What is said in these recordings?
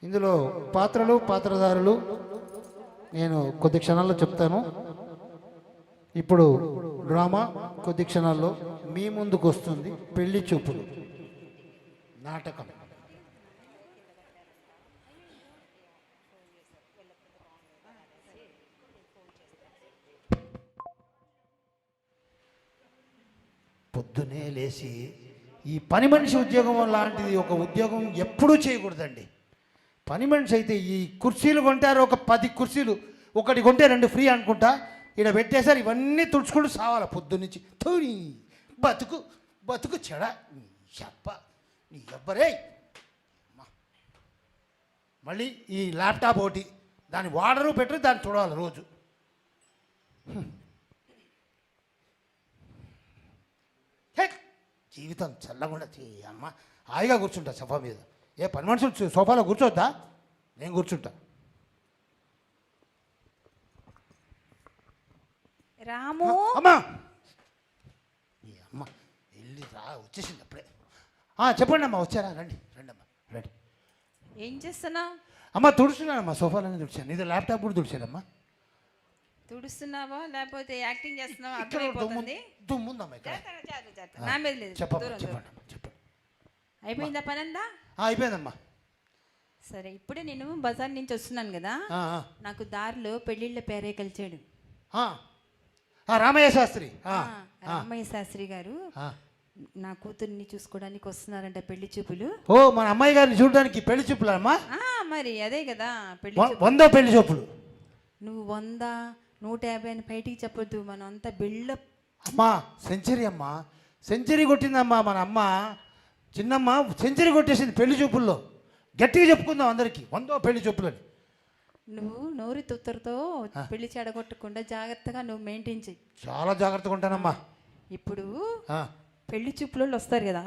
ఇందులో పాత్రలు పాత్రధారులు నేను కొద్ది క్షణాల్లో చెప్తాను. ఇప్పుడు డ్రామా కొద్ది క్షణాల్లో మీ ముందుకు వస్తుంది. పెళ్లి చూపులు నాటకం. పొద్దునే లేచి ఈ పని మనిషి ఉద్యోగం లాంటిది ఒక ఉద్యోగం ఎప్పుడూ చేయకూడదండి. పని మనిషి అయితే ఈ కుర్చీలు కొంటారు, ఒక 10 కుర్చీలు, ఒకటి కొంటే 2 ఫ్రీ అనుకుంటా. ఇక్కడ పెట్టేసారు, ఇవన్నీ తుడుచుకుంటూ సావాలి పొద్దున్నుంచి. తోని బతుకు బతుకు చెడ చెప్ప నీ ఎవ్వరే. మళ్ళీ ఈ ల్యాప్టాప్ ఒకటి, దాని వాడరు పెట్టరు, దాన్ని చూడాలి రోజు. జీవితం చల్లకుండా అమ్మ హాయిగా కూర్చుంటా సోఫా మీద. ఏ పని మనుషులు సోఫాలో కూర్చోద్దా? నేను కూర్చుంటా. రాము అమ్మా ఈ అమ్మ వెళ్ళి వచ్చేసింది అప్పుడే. చెప్పండి అమ్మా, వచ్చారా? రండి రండి అమ్మా రండి. ఏం చేస్తున్నావు? అమ్మ తుడుచున్నానమ్మా, సోఫాలన్నీ తుడిచాను. ఇది ల్యాప్టాప్ కూడా తుడిచానమ్మా. తుడుస్తున్నావా లేకపోతే యాక్టింగ్ చేస్తున్నావా? అర్థమైపోతుంది. దుమ్ముందమ్మా ఇక్కడ. నా మీద లేదు. చెప్పండి చెప్పండి. అయిపోయిందా పనందా? అయిపోయిందమ్మా. సరే, ఇప్పుడే నేను బజార్ నుంచి వస్తున్నాను కదా, నాకు దారిలో పెళ్ళిళ్ళ పేరే కలిచాడు రామయ్య శాస్త్రి. రామయ్య శాస్త్రి గారు నా కూతుర్ని చూసుకోవడానికి వస్తున్నారంట పెళ్లి చూపులు. ఓ మన అమ్మాయి గారిని చూడడానికి పెళ్లి చూపులు అమ్మా? మరి అదే కదా పెళ్లి 100 పెళ్లి చూపులు. నువ్వు 100, 150 అని బయటికి చెప్పొద్దు. మనం అంతా బిల్డప్. అమ్మా సెంచరీ అమ్మా, సెంచరీ కొట్టిందమ్మా మన అమ్మ. చిన్నమ్మ సెంచరీ కొట్టేసింది పెళ్లి చూపుల్లో. గట్టిగా చెప్పుకుందాం అందరికీ 100 పెళ్లి చూపులు అని. నువ్వు నోరి తుత్తరతో పెళ్లి చెడగొట్టకుండా జాగ్రత్తగా నువ్వు మెయింటైన్ చెయ్యి. చాలా జాగ్రత్తగా ఉంటానమ్మా. ఇప్పుడు పెళ్లి చూపులు వస్తారు కదా,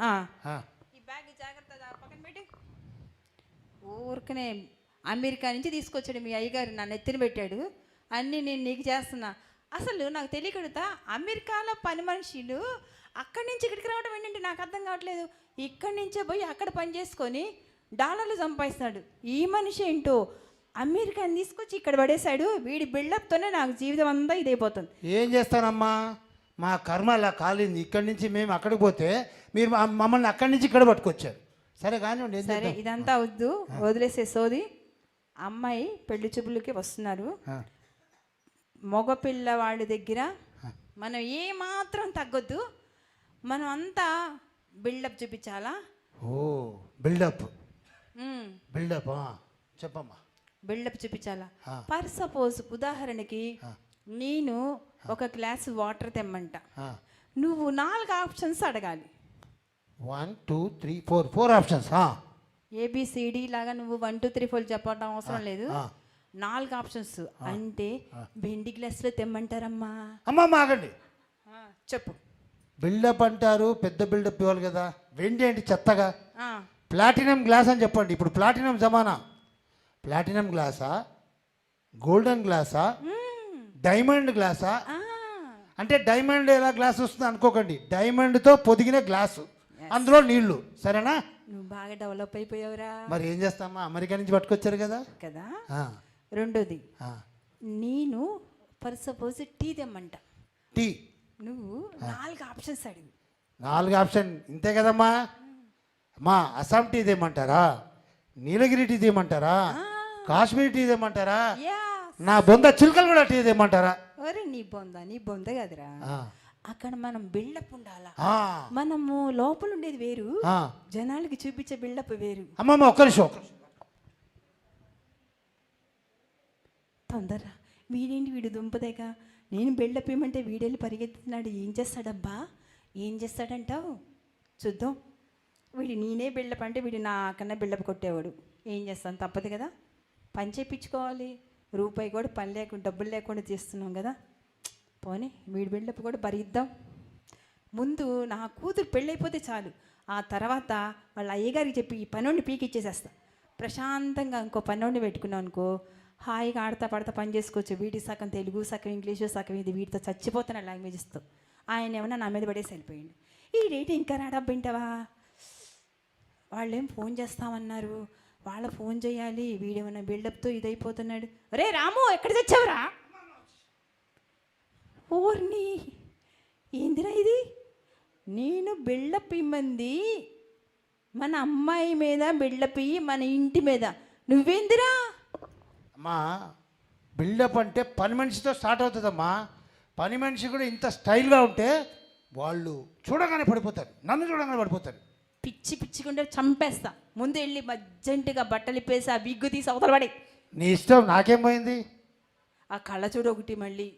ఈ బ్యాగ్ జాగ్రత్త పక్కన పెట్టి. ఊరికనే అమెరికా నుంచి తీసుకొచ్చాడు మీ అయ్యగారు, నా నెత్తిన పెట్టాడు. అన్నీ నేను నీకు చేస్తున్నా. అసలు నాకు తెలియకడుతా, అమెరికాలో పని మనుషులు అక్కడి నుంచి ఇక్కడికి రావడం ఏంటంటే నాకు అర్థం కావట్లేదు. ఇక్కడి నుంచే పోయి అక్కడ పని చేసుకొని డాలర్లు సంపాదిస్తాడు. ఈ మనిషి ఏంటో అమెరికాని తీసుకొచ్చి ఇక్కడ పడేశాడు. వీడి బిల్డప్తోనే నాకు జీవితం అంతా ఇదైపోతుంది. ఏం చేస్తానమ్మా, మా కర్మ అలా కాలింది. ఇక్కడి నుంచి మేము అక్కడికి పోతే మీరు మమ్మల్ని అక్కడి నుంచి ఇక్కడ పట్టుకొచ్చారు. సరే కానీ సరే, ఇదంతా వద్దు, వదిలేసే సోది. అమ్మాయి పెళ్లి చూపులకి వస్తున్నారు. మగ పిల్లవాడి దగ్గర మనం ఏమాత్రం తగ్గొద్దు. మనం అంతా బిల్డప్ చూపించాలా? ఓ బిల్డప్ బిల్డప్ చెప్పమ్మా. బిల్డప్ చూపించాలా? ఫర్ సపోజ్ ఉదాహరణకి నేను ఒక గ్లాస్ వాటర్ తెమ్మంట, నువ్వు 4 ఆప్షన్స్ అడగాలి. 1 2 3 4 ఆప్షన్స్. ఏబిసిడి లాగా నువ్వు 1 2 3 4 చెప్పడం అవసరం లేదు. 4 ఆప్షన్స్ అంటే వెండి గ్లాసులో తెమ్మంటారమ్మా. అమ్మా ఆగండి, చెప్పు. బిల్డప్ అంటారు, పెద్ద బిల్డప్ ఇవ్వాలి కదా. వెండి ఏంటి చెత్తగా? ప్లాటినం గ్లాస్ అని చెప్పండి. ఇప్పుడు ప్లాటినం జమానా. ప్లాటినం గ్లాసా, గోల్డెన్ గ్లాసా, డైమండ్ గ్లాసా? అంటే డైమండ్ ఎలా గ్లాస్ వస్తుంది అనుకోకండి, డైమండ్తో పొదిగిన గ్లాసు, అందులో నీళ్లు. సరేనా? నువ్వు బాగా డెవలప్ అయిపోయావురా. మరి ఏం చేస్తామా, అమెరికా నుంచి పట్టుకొచ్చారు కదా. రెండోది, నేను ఫర్ సపోజ్ టీ తెమ్మంట, టీ నువ్వు 4 ఆప్షన్స్ అడిగి. 4 ఆప్షన్ ఇంతే కదమ్మా. మా అస్సాం టీ తెమ్మంటారా, నీలగిరి టీ తెమ్మంటారా, కాశ్మీర్ టీ తెమ్మంటారా, నా బొంద చిలుకలు కూడా టీ తెమ్మంటారా? ఒరే నీ బొంద కదరా. అక్కడ మనం బిల్డప్ ఉండాలా. మనము లోపల ఉండేది వేరు, జనాలకి చూపించే బిల్డప్ వేరు. అమ్మమ్మ ఒక్క నిమిషం. తొందర వీడేంటి, వీడు దుంపదేగా. నేను బిల్డప్ ఇవ్వమంటే వీడెళ్ళి పరిగెత్తుతున్నాడు. ఏం చేస్తాడబ్బా, ఏం చేస్తాడంటావు? చూద్దాం. వీడు నేనే బిల్డప్ అంటే వీడు నాకన్నా బిల్డప్ కొట్టేవాడు. ఏం చేస్తాను, తప్పదు కదా, పని చేయించుకోవాలి. రూపాయి కూడా పని లేకుండా డబ్బులు లేకుండా చేస్తున్నాం కదా. పోనీ వీడి బిల్డప్ కూడా భరిద్దాం. ముందు నా కూతురు పెళ్ళైపోతే చాలు, ఆ తర్వాత వాళ్ళ అయ్యగారికి చెప్పి ఈ పనోడిని పీకిచ్చేసేస్తా. ప్రశాంతంగా ఇంకో పనోడిని పెట్టుకున్నాం అనుకో, హాయిగా ఆడతా పడతా పని చేసుకోవచ్చు. వీడి సగం తెలుగు, సగం ఇంగ్లీషు, సగం ఇది. వీటితో చచ్చిపోతున్న లాంగ్వేజెస్తో. ఆయన ఏమన్నా నా మీద పడేసి వెళ్ళిపోయింది. ఈ రేటు ఇంకా రాడబ్బింటావా? వాళ్ళేం ఫోన్ చేస్తామన్నారు, వాళ్ళ ఫోన్ చేయాలి, వీడేమన్నా బిల్డప్తో ఇదైపోతున్నాడు. రే రాము ఎక్కడ తెచ్చావురా? ఓర్ని ఏందిరా ఇది? నేను బిల్డప్ ఇమ్మంది మన అమ్మాయి మీద బిల్డప్ ఇయ్యి మన ఇంటి మీద, నువ్వేందిరా? అమ్మా బిల్డప్ అంటే పని మనిషితో స్టార్ట్ అవుతుందమ్మా. పని మనిషి కూడా ఇంత స్టైల్గా ఉంటే వాళ్ళు చూడగానే పడిపోతారు, నన్ను చూడగానే పడిపోతారు. పిచ్చి పిచ్చిగుండే చంపేస్తా. ముందు వెళ్ళి అర్జెంటుగా బట్టలు ఇప్పేసి ఆ విగ్గు తీసి అవతల పడి. నీ ఇష్టం, నాకేం పోయింది? ఆ కళ్ళజోడు ఒకటి మళ్ళీ.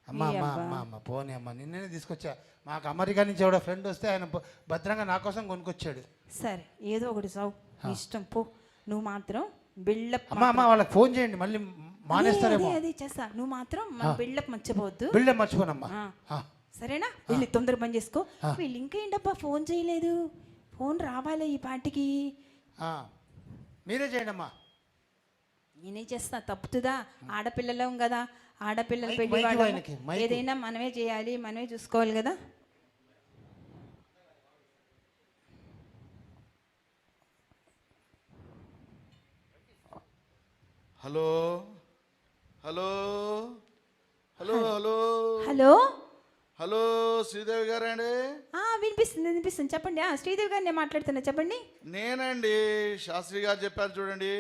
అమ్మా అమ్మా అమ్మా అమ్మ పోనీ అమ్మ, నిన్ననే తీసుకొచ్చా. మాకు అమెరికా నుంచి ఎవడో ఫ్రెండ్ వస్తే ఆయన భద్రంగా నా కోసం కొనుక్కొచ్చాడు. సరే ఏదో ఒకటి చావు, ఇష్టం పో. నువ్వు మాత్రం బిల్డప్. అమ్మా అమ్మ వాళ్ళకి ఫోన్ చేయండి, మళ్ళీ మానేస్తారేమో. అది చేస్తా. నువ్వు మాత్రం బిల్డప్ మర్చిపోవద్దు. బిల్డప్ మర్చిపోనమ్మా. సరేనా? వెళ్ళి తొందర పని చేసుకో. వీళ్ళు ఇంకేంటబ్బా ఫోన్ చేయలేదు? ఫోన్ రావాలి ఈ పాటికి. మీరే చేయండి అమ్మా. నేనే చేస్తా, తప్పుతుందా? ఆడపిల్లలం కదా, ఆడపిల్లల పెళ్లి వాళ్ళం, ఏదైనా మనమే చేయాలి, మనమే చూసుకోవాలి కదా. Hello hello hello hello hello hello Sridevi గారండి? వినిపిస్తుంది వినిపిస్తుంది, చెప్పండి. శ్రీదేవి గారు నేను మాట్లాడుతున్నా, చెప్పండి. నేనండి, శాస్త్రి గారు చెప్పారు చూడండి.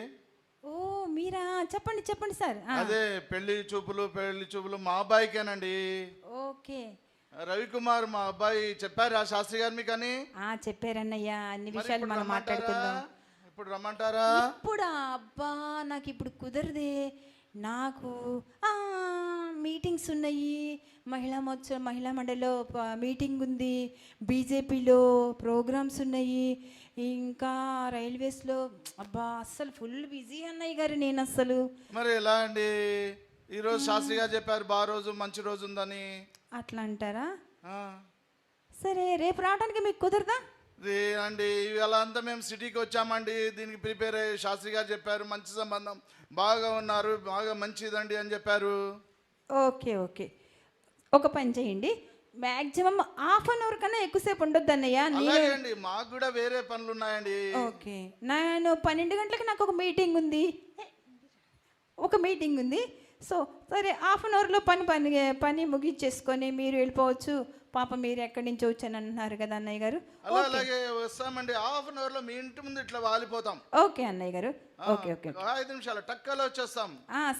ఓ మీరా? చెప్పండి చెప్పండి సార్. అదే పెళ్లి చూపులు మా అబ్బాయికేనండి. ఓకే. రవికుమార్ మా అబ్బాయి చెప్పారా శాస్త్రి గారు మీకు? అని చెప్పారన్నయ్య, అన్ని విషయాలు మనం మాట్లాడుకుందాం. ఇప్పుడు రమ్మంటారా? ఇప్పుడా? అబ్బా నాకు ఇప్పుడు కుదరదే. నాకు మీటింగ్స్ ఉన్నాయి, మహిళా మండలిలో మీటింగ్ ఉంది, బీజేపీలో ప్రోగ్రామ్స్ ఉన్నాయి, ఇంకా రైల్వేస్లో. అబ్బా అస్సలు ఫుల్ బిజీ అన్నయ్య గారు నేను అస్సలు. మరి ఎలా అండి? ఈరోజు శాస్త్రి గారు చెప్పారు బాగా రోజు మంచి రోజు ఉందని. అట్లా అంటారా? సరే రేపు రావడానికి మీకు కుదరదా? అండి ఇవాళ అంతా మేము సిటీకి వచ్చామండి, దీనికి ప్రిపేర్ అయ్యి శాస్త్రి గారు చెప్పారు మంచి సంబంధం, బాగా ఉన్నారు, బాగా మంచిదండి అని చెప్పారు. ఓకే ఓకే, ఒక పని చేయండి, మ్యాక్సిమం హాఫ్ అన్ అవర్ కన్నా ఎక్కువసేపు ఉండొద్దు అన్నయ్య. అండి మాకు కూడా వేరే పనులు ఉన్నాయండి. ఓకే, నేను 12 గంటలకు నాకు ఒక మీటింగ్ ఉంది. సో సరే హాఫ్ అన్ అవర్లో పని ముగించేసుకొని మీరు వెళ్ళిపోవచ్చు. పాప మీరు ఎక్కడి నుంచి వచ్చాను అంటున్నారు కదా అన్నయ్య గారు. అలాగే వస్తామండి, హాఫ్ అన్ అవర్లో మీ ఇంటి ముందు ఇట్లా వాలిపోతాం. ఓకే అన్నయ్య గారు, ఓకే ఓకే, 5 నిమిషాలు టక్కలో వచ్చేస్తాం.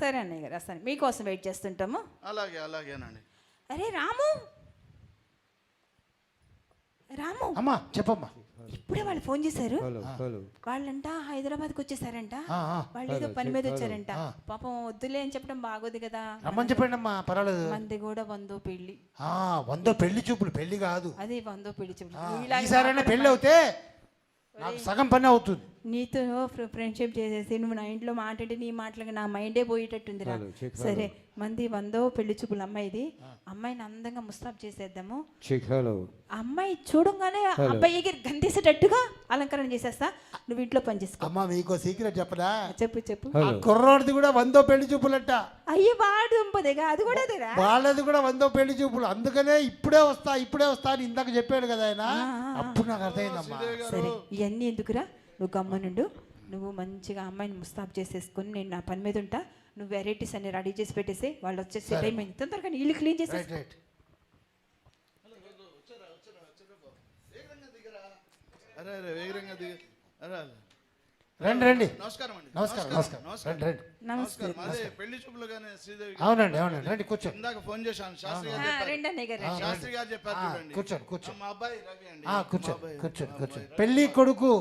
సరే అన్నయ్య గారు, వస్తాను, మీకోసం వెయిట్ చేస్తుంటాము. అలాగేనండి. అరే రాము అమ్మా చెప్పమ్మా. ఇప్పుడే వాళ్ళు ఫోన్ చేశారు. వాళ్ళంట హైదరాబాద్కి వచ్చేసారంట. వాళ్ళు ఏదో పని మీద వచ్చారంట. పాపం వద్దులే అని చెప్పడం బాగోదు కదా. రమ్మని చెప్పండి అమ్మా, పర్వాలేదు. మంది కూడా 100 పెళ్లి. 100 పెళ్లి చూపులు, పెళ్లి కాదు అదే 100 పెళ్లి చూపులు. ఈసారైనా పెళ్ళి అవుతే నాకు సగం పని అవుతుంది. నీతో ఫ్రెండ్షిప్ చేసేసి నువ్వు నా ఇంట్లో మాట్లాడి నీ మాటలకి నా మైండే పోయేటట్టుందిరా. సరే మంది 100 పెళ్లి చూపులు అమ్మాయిది. అమ్మాయిని అందంగా ముస్తాబ్ చేసేద్దాము. అమ్మాయి చూడంగానే అబ్బాయికి గంతేసేటట్టుగా అలంకరణ చేసేస్తా. నువ్వు ఇంట్లో పని చేసుకో. అమ్మా మీకు సీక్రెట్ చెప్పరా? చెప్పు. కుర్రోడిది కూడా 100 పెళ్లి చూపులట. అయ్యో వాడు ఉంపదేగా, అది కూడా అదేరా. వాళ్ళది కూడా 100 పెళ్లి చూపులు. అందుకనే ఇప్పుడే వస్తా అని ఇందాక చెప్పాడు కదా ఆయన. అప్పుడు నాకు అర్థమైందమ్మా. సరే ఇవన్నీ ఎందుకురా, నువ్వు గమ్మనుండు. నువ్వు మంచిగా అమ్మాయిని ముస్తాబ్ చేసేసుకుని నేను నా పని మీద ఉంటా. నువ్వు వెరైటీస్ అన్ని రెడీ చేసి పెట్టేసి వాళ్ళు వచ్చేసి టైం అయింది. తొందరగా ఇల్లు క్లీన్ చేసి. రండి. నమస్కారం అండి. నమస్కారం. పెళ్లి చూపులు అవునండి రండి, కూర్చో. ఇందాక ఫోన్ చేశాను, శాస్త్రి గారు చెప్పారు చూడండి. కూర్చోండి. మా అబ్బాయి రవి అండి. కూర్చోండి. పెళ్లి కొడుకు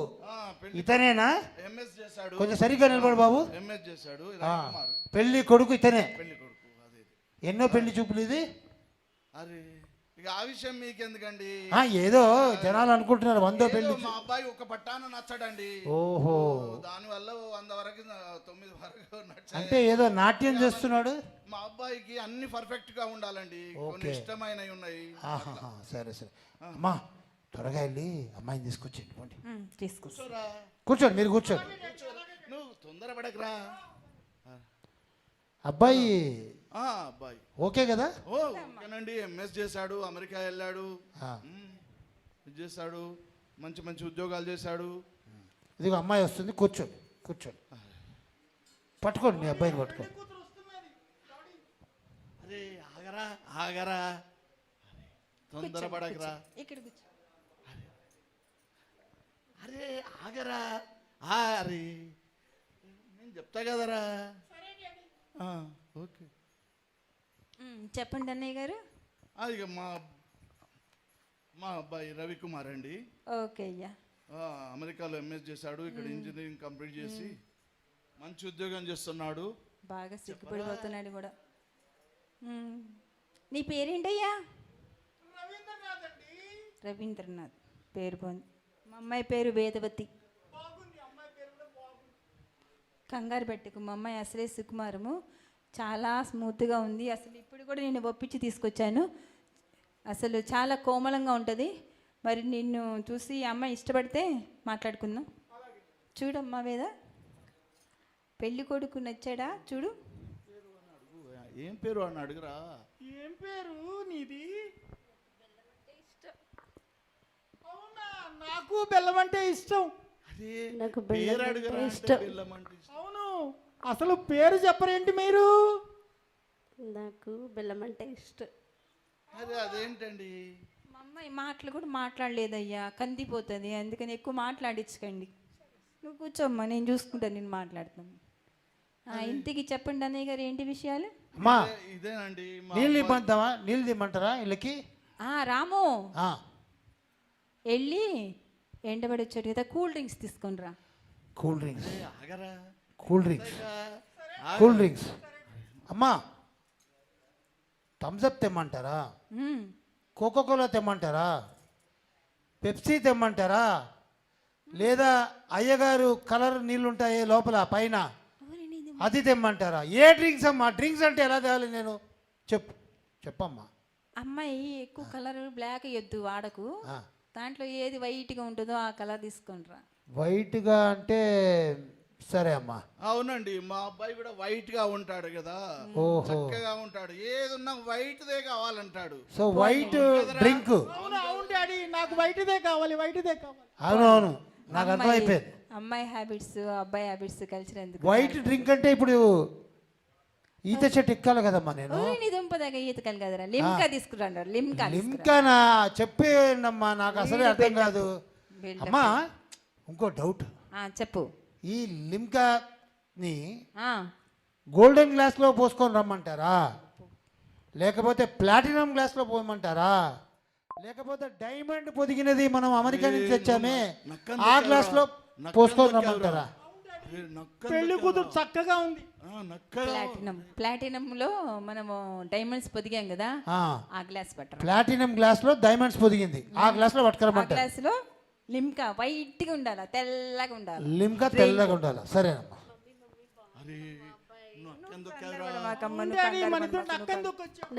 ఇతనేనా? ఎంఎస్ చేశాడు. కొంచెం సరిగ్గా నిలబడు బాబు. ఎంఎస్ చేశాడు. పెళ్లి కొడుకు ఇతనే. పెళ్లి కొడుకు అదే. ఎన్నో పెళ్లి చూపులు ఇది? అరే ఇక ఆ విషయం మీకెందుకండి? ఏదో జనాలు అనుకుంటున్నారు 100 పెళ్లి. మా అబ్బాయి ఒక పట్టాన నచ్చడండి. ఓహో, దానివల్ల 100 వరకు 9 వరకు నచ్చాడు. అంటే ఏదో నాట్యం చేస్తున్నాడు. మా అబ్బాయికి అన్ని పర్ఫెక్ట్ గా ఉండాలండి, కొన్ని ఇష్టమైనవి ఉన్నాయి. సరే అమ్మా త్వరగా వెళ్ళి అమ్మాయిని తీసుకొచ్చేయండి. కూర్చోండి, మీరు కూర్చోండి. నువ్వు తొందరపడకరా. అబ్బాయి ఓకే కదా? ఓకేనండి. ఎంఎస్ చేశాడు, అమెరికా వెళ్ళాడు, చేశాడు, మంచి ఉద్యోగాలు చేశాడు. ఇదిగో అమ్మాయి వస్తుంది, కూర్చోండి. కూర్చోండి. పట్టుకోండి, మీ అబ్బాయిని పట్టుకోండి. అరే ఆగరా ఆగరా, తొందరపడకరా. ఇక్కడ కూర్చో. అరే ఆగరా, అరే నేను చెప్తా కదరా. ఓకే. చెప్పండి అన్నయ్య గారు. అది ఇక మా అబ్బాయి రవికుమార్ అండి. ఓకే అయ్యా. అమెరికాలో ఎంఎస్ చేశాడు, ఇక్కడ ఇంజనీరింగ్ కంప్లీట్ చేసి మంచి ఉద్యోగం చేస్తున్నాడు. బాగా సిగ్గుపడిపోతున్నాడు కూడా. నీ పేరేంటయ్యా? రవీంద్రనాథ్. పేరు బాగుంది. మా అమ్మాయి పేరు వేదవతి. కంగారు పెట్టుకు, మా అమ్మాయి అసలే సుకుమారము, చాలా స్మూత్గా ఉంది. అసలు ఇప్పుడు కూడా నేను ఒప్పించి తీసుకొచ్చాను. అసలు చాలా కోమలంగా ఉంటుంది. మరి నిన్ను చూసి అమ్మాయి ఇష్టపడితే మాట్లాడుకుందాం. చూడమ్మా వేద, పెళ్ళి కొడుకు నచ్చాడా చూడు. ఏం పేరు అని అడుగురా. ఏం పేరు నీది? అవునా, నాకు బెల్లం అంటే ఇష్టం. నాకు పేరు అడుగురా అంటే బెల్లం అంటే ఇష్టం. అవును, అసలు పేరు చెప్పరేంటి మీరు? నాకు బెల్లం అంటే ఇష్టం. అరే అదేంటండి? మా అమ్మాయి మాటలు కూడా మాట్లాడలేదయ్యా, కందిపోతుంది. అందుకని ఎక్కువ మాట్లాడించకండి. నువ్వు కూర్చోమ్మా, నేను చూసుకుంటాను, నేను మాట్లాడతాను. ఇంటికి చెప్పండి అన్నయ్య గారు, ఏంటి విషయాలు? అమ్మా, ఇదేనండి నీళ్ళు ఇమ్మంటావా? నీళ్ళు ఇమ్మంటారా వీళ్ళకి? రాము, వెళ్ళి ఎండబడి వచ్చాడు కదా, కూల్ డ్రింక్స్ తీసుకొని రా. కూల్ డ్రింక్స్, ఆగరా, కూల్ డ్రింక్స్, కూల్ డ్రింక్స్. అమ్మా, థమ్స్అప్ తెమ్మంటారా? కోకోకోలా తెమ్మంటారా? పెప్సీ తెమ్మంటారా? లేదా అయ్యగారు కలర్ నీళ్ళు ఉంటాయి లోపల పైన, అది తెమ్మంటారా? ఏ డ్రింక్స్ అమ్మా? డ్రింక్స్ అంటే ఎలా తేవాలి నేను? చెప్పమ్మా. అమ్మాయి ఎక్కువ కలర్ బ్లాక్ ఎద్దు వాడకు, దాంట్లో ఏది వైట్గా ఉంటుందో ఆ కలర్ తీసుకొని రా. వైట్గా అంటే సరే అమ్మా. అవునండి, మా అబ్బాయి కూడా వైట్ గా ఉంటాడు కదా, చక్కగా ఉంటాడు. ఏదున్నా వైట్ దే కావాలంటాడు. So white drink. అవును అవును డాడీ, నాకు వైట్దే కావాలి, వైట్దే కావాలి. అవునవును, నాకు అర్థమైపోయింది. అమ్మాయి హ్యాబిట్స్ అబ్బాయి హ్యాబిట్స్ కలిసినందుకు. వైట్ డ్రింక్ అంటే ఇప్పుడు ఈత చెట్టు ఎక్కాలి కదమ్మా నేను. నీ దుంపదాకా ఈతకాలి కదరా, లిమ్కా తీసుకురండి. లిమ్కానా? చెప్పేనమ్మా, నాకు అసలే అర్థం కాదు. అమ్మా, ఇంకో డౌట్. చెప్పు. ఈ లిమ్కాని గోల్డెన్ గ్లాస్లో పోసుకొని రమ్మంటారా, లేకపోతే ప్లాటినం గ్లాస్లో పోయమంటారా, లేకపోతే డైమండ్ పొదిగినది మనం అమెరికా నుంచి తెచ్చామే ఆ గ్లాస్లో పోసుకొని రమ్మంటారా? పెళ్లి కూతురు చక్కగా ఉంది. ప్లాటినంలో మనము డైమండ్స్ పొదిగాం కదా, ఆ గ్లాస్ పట్టరు. ప్లాటినం గ్లాస్లో డైమండ్స్ పొదిగింది, ఆ గ్లాస్లో పట్టుకురమ్మంటారు. గ్లాస్లో లిమ్కా వైట్గా ఉండాలి, తెల్లగా ఉండాలి. లిమ్కా తెల్లగా ఉండాలి, సరేనమ్మా.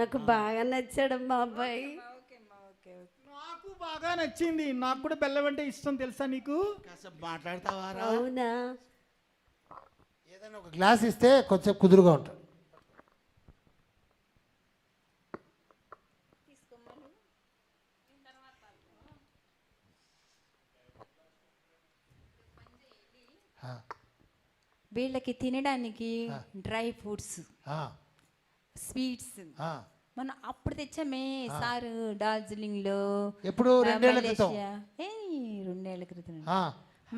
నాకు బాగా నచ్చాడమ్మా అబ్బాయి. నాకు బాగా నచ్చింది. నాకు కూడా బెల్లం అంటే ఇష్టం, తెలుసా నీకు? మాట్లాడతావా? అవునా? ఏదైనా ఒక గ్లాస్ ఇస్తే కొంచెం కుదురుగా ఉంటాడు. వీళ్ళకి తినడానికి డ్రై ఫ్రూట్స్, స్వీట్స్ మనం అప్పుడు తెచ్చామే సారు, డార్జిలింగ్ లో. ఎప్పుడు? 2 ఏళ్ల క్రితం. 2 ఏళ్ల క్రితం